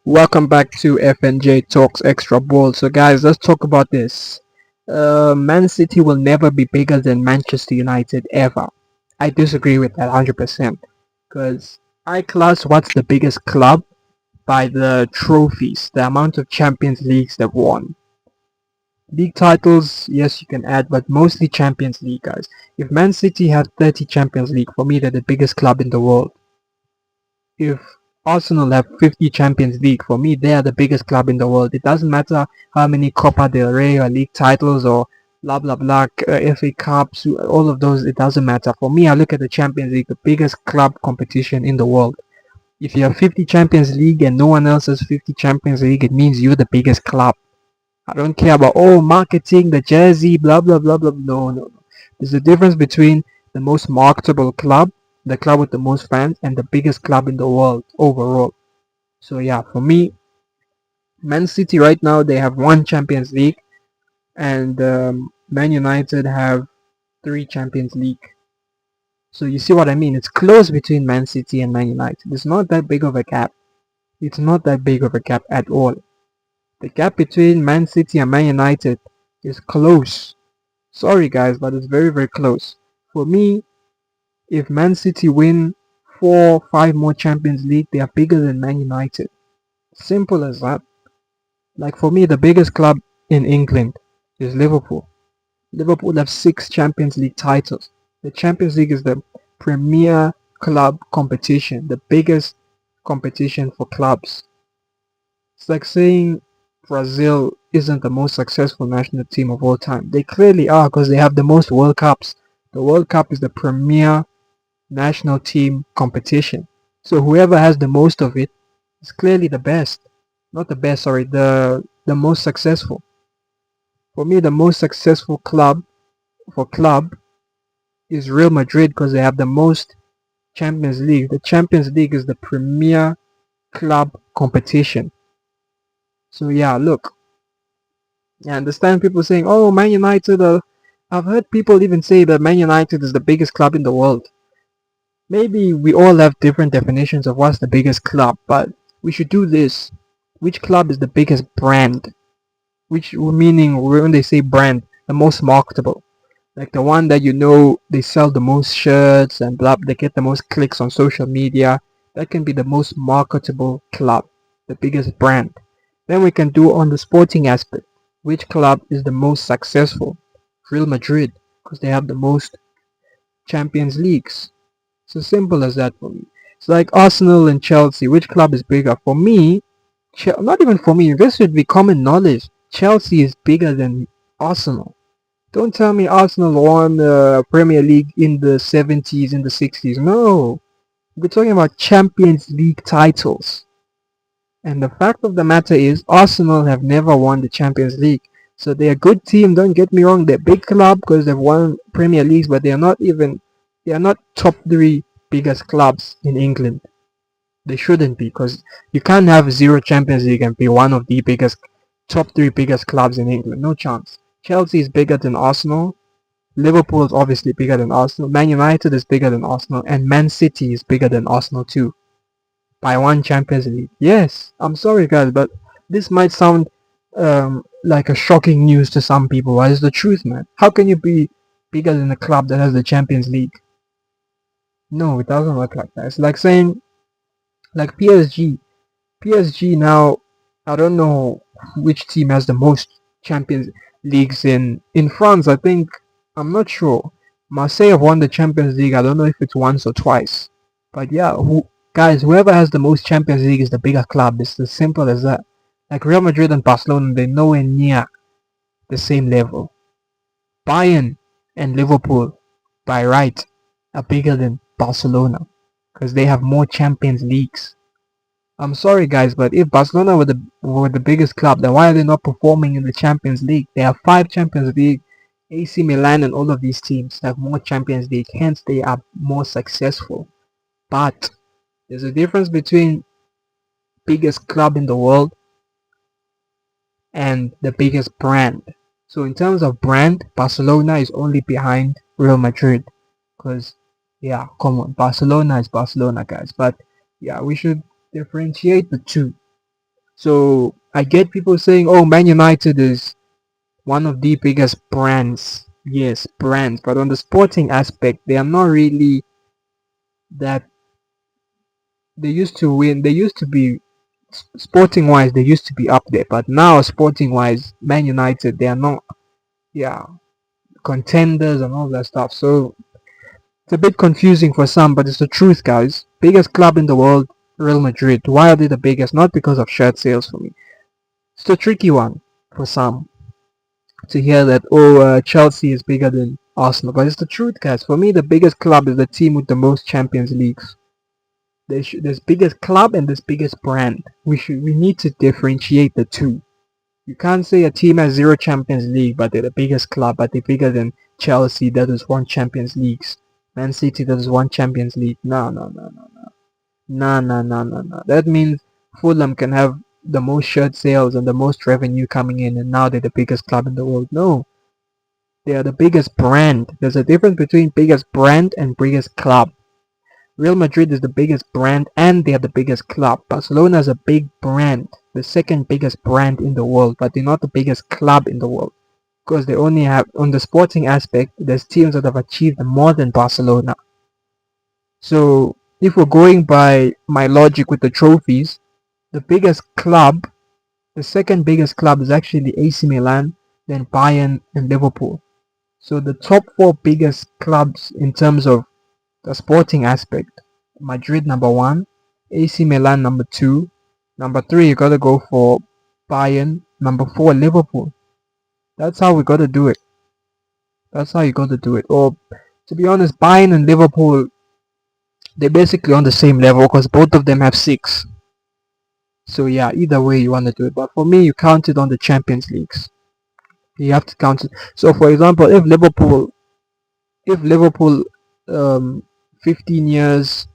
Welcome back to FNJ Talks Extra Ball. So, guys, let's talk about this. Man City will never be bigger than Manchester United ever. I disagree with that 100% because I class what's the biggest club by the trophies, the amount of Champions Leagues they've won. League titles, yes, you can add, but mostly Champions League, guys. If Man City had 30 Champions League, for me, they're the biggest club in the world. If Arsenal have 50 Champions League, for me, they are the biggest club in the world. It doesn't matter how many Copa del Rey or league titles or blah blah blah, FA Cups, all of those, it doesn't matter. For me, I look at the Champions League, the biggest club competition in the world. If you have 50 Champions League and no one else has 50 Champions League, it means you're the biggest club. I don't care about, marketing, the jersey, blah blah blah blah. No, no, no. There's a difference between the most marketable club, the club with the most fans, and the biggest club in the world overall. So yeah, for me, Man City right now they have one Champions League, and Man United have three Champions League. So you see what I mean? It's close between Man City and Man United. It's not that big of a gap. It's not that big of a gap at all. The gap between Man City and Man United is close. Sorry guys, but it's very very close. For me, if Man City win 4, 5 more Champions League, they are bigger than Man United. Simple as that. Like for me, the biggest club in England is Liverpool. Liverpool have 6 Champions League titles. The Champions League is the premier club competition, the biggest competition for clubs. It's like saying Brazil isn't the most successful national team of all time. They clearly are because they have the most World Cups. The World Cup is the premier national team competition. So whoever has the most of it is clearly the best. Not the best, sorry, the most successful. For me, the most successful club is Real Madrid because they have the most Champions League. The Champions League is the premier club competition. So yeah, look, I understand people saying, "Oh, Man United." I've heard people even say that Man United is the biggest club in the world. Maybe we all have different definitions of what's the biggest club, but we should do this. Which club is the biggest brand? Which meaning when they say brand, the most marketable. Like the one that you know they sell the most shirts and blah, they get the most clicks on social media. That can be the most marketable club, the biggest brand. Then we can do on the sporting aspect. Which club is the most successful? Real Madrid, because they have the most Champions Leagues. It's as simple as that for me. It's like Arsenal and Chelsea. Which club is bigger? For me, not even for me, this should be common knowledge. Chelsea is bigger than Arsenal. Don't tell me Arsenal won the Premier League in the 70s, in the 60s. No. We're talking about Champions League titles. And the fact of the matter is, Arsenal have never won the Champions League. So they're a good team, don't get me wrong. They're a big club because they've won Premier Leagues, but they are not top 3 biggest clubs in England. They shouldn't be because you can't have 0 Champions League and be one of the top 3 biggest clubs in England. No chance. Chelsea is bigger than Arsenal. Liverpool is obviously bigger than Arsenal. Man United is bigger than Arsenal. And Man City is bigger than Arsenal too. By 1 Champions League. Yes, I'm sorry guys, but this might sound like a shocking news to some people, but it's the truth, man. How can you be bigger than a club that has the Champions League? No, it doesn't work like that. It's like saying, like PSG. PSG now, I don't know which team has the most Champions Leagues in France. I think, I'm not sure. Marseille have won the Champions League. I don't know if it's once or twice. But yeah, guys, whoever has the most Champions League is the bigger club. It's as simple as that. Like Real Madrid and Barcelona, they're nowhere near the same level. Bayern and Liverpool, by right, are bigger than Barcelona because they have more Champions Leagues. I'm sorry guys, but if Barcelona were the biggest club, then why are they not performing in the Champions League? They have 5 Champions League. AC Milan and all of these teams have more Champions League, hence they are more successful. But there's a difference between biggest club in the world and the biggest brand. So in terms of brand, Barcelona is only behind Real Madrid. Because, yeah, come on, Barcelona is Barcelona, guys. But, yeah, we should differentiate the two. So I get people saying, oh, Man United is one of the biggest brands. Yes, brands, but on the sporting aspect, they are not really that. They used to win. They used to be sporting wise. They used to be up there, but now sporting wise, Man United, they are not. Yeah, contenders and all that stuff. So it's a bit confusing for some, but it's the truth, guys. Biggest club in the world, Real Madrid. Why are they the biggest? Not because of shirt sales for me. It's a tricky one for some to hear that, oh, Chelsea is bigger than Arsenal. But it's the truth, guys. For me, the biggest club is the team with the most Champions Leagues. There's biggest club and there's biggest brand. We need to differentiate the two. You can't say a team has zero Champions League, but they're the biggest club, but they're bigger than Chelsea that has won Champions Leagues. Man City that has won Champions League. No, no, no, no, no. No, no, no, no, no. That means Fulham can have the most shirt sales and the most revenue coming in, and now they're the biggest club in the world. No, they are the biggest brand. There's a difference between biggest brand and biggest club. Real Madrid is the biggest brand and they are the biggest club. Barcelona is a big brand, the second biggest brand in the world, but they're not the biggest club in the world. Because they only have, on the sporting aspect, there's teams that have achieved more than Barcelona. So if we're going by my logic with the trophies, the biggest club, the second biggest club is actually AC Milan, then Bayern and Liverpool. So the top four biggest clubs in terms of the sporting aspect: Madrid number one, AC Milan number two, number three you gotta go for Bayern, number four Liverpool. That's how we gotta do it. That's how you gotta do it. Or to be honest, Bayern and Liverpool, they're basically on the same level because both of them have six. So yeah, either way you wanna do it. But for me, you count it on the Champions Leagues. You have to count it. So for example, if Liverpool 15 years,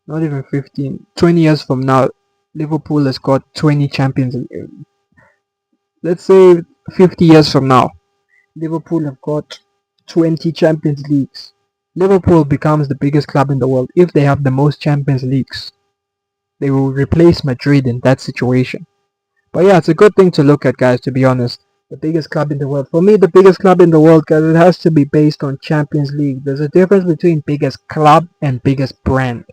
not even 15, 20 years from now, Liverpool has got 20 champions. Let's say 50 years from now, Liverpool have got 20 Champions Leagues. Liverpool becomes the biggest club in the world if they have the most Champions Leagues. They will replace Madrid in that situation. But yeah, it's a good thing to look at, guys, to be honest. The biggest club in the world. For me, the biggest club in the world, guys, it has to be based on Champions League. There's a difference between biggest club and biggest brand.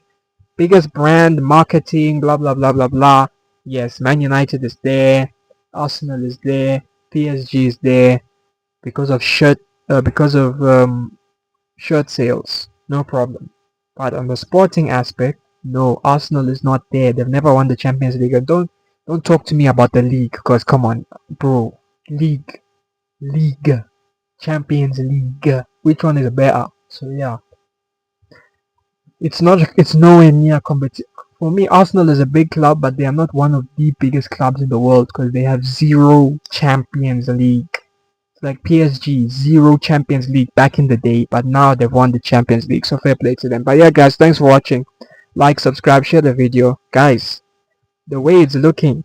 Biggest brand, marketing, blah blah blah blah blah. Yes, Man United is there, Arsenal is there, PSG is there because of shirt sales. No problem. But on the sporting aspect, no, Arsenal is not there. They've never won the Champions League. And don't talk to me about the league, because come on, bro, league, Champions League. Which one is better? So yeah. It's nowhere near competition. For me, Arsenal is a big club, but they are not one of the biggest clubs in the world because they have zero Champions League. It's like PSG, zero Champions League back in the day, but now they've won the Champions League, so fair play to them. But yeah, guys, thanks for watching. Like, subscribe, share the video. Guys, the way it's looking.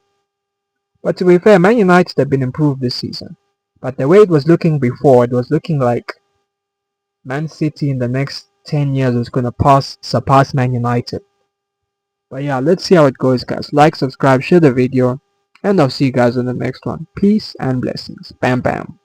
But to be fair, Man United have been improved this season. But the way it was looking before, it was looking like Man City in the next 10 years is going to surpass Man United. But yeah, let's see how it goes, guys. Like, subscribe, share the video, and I'll see you guys in the next one. Peace and blessings. Bam bam.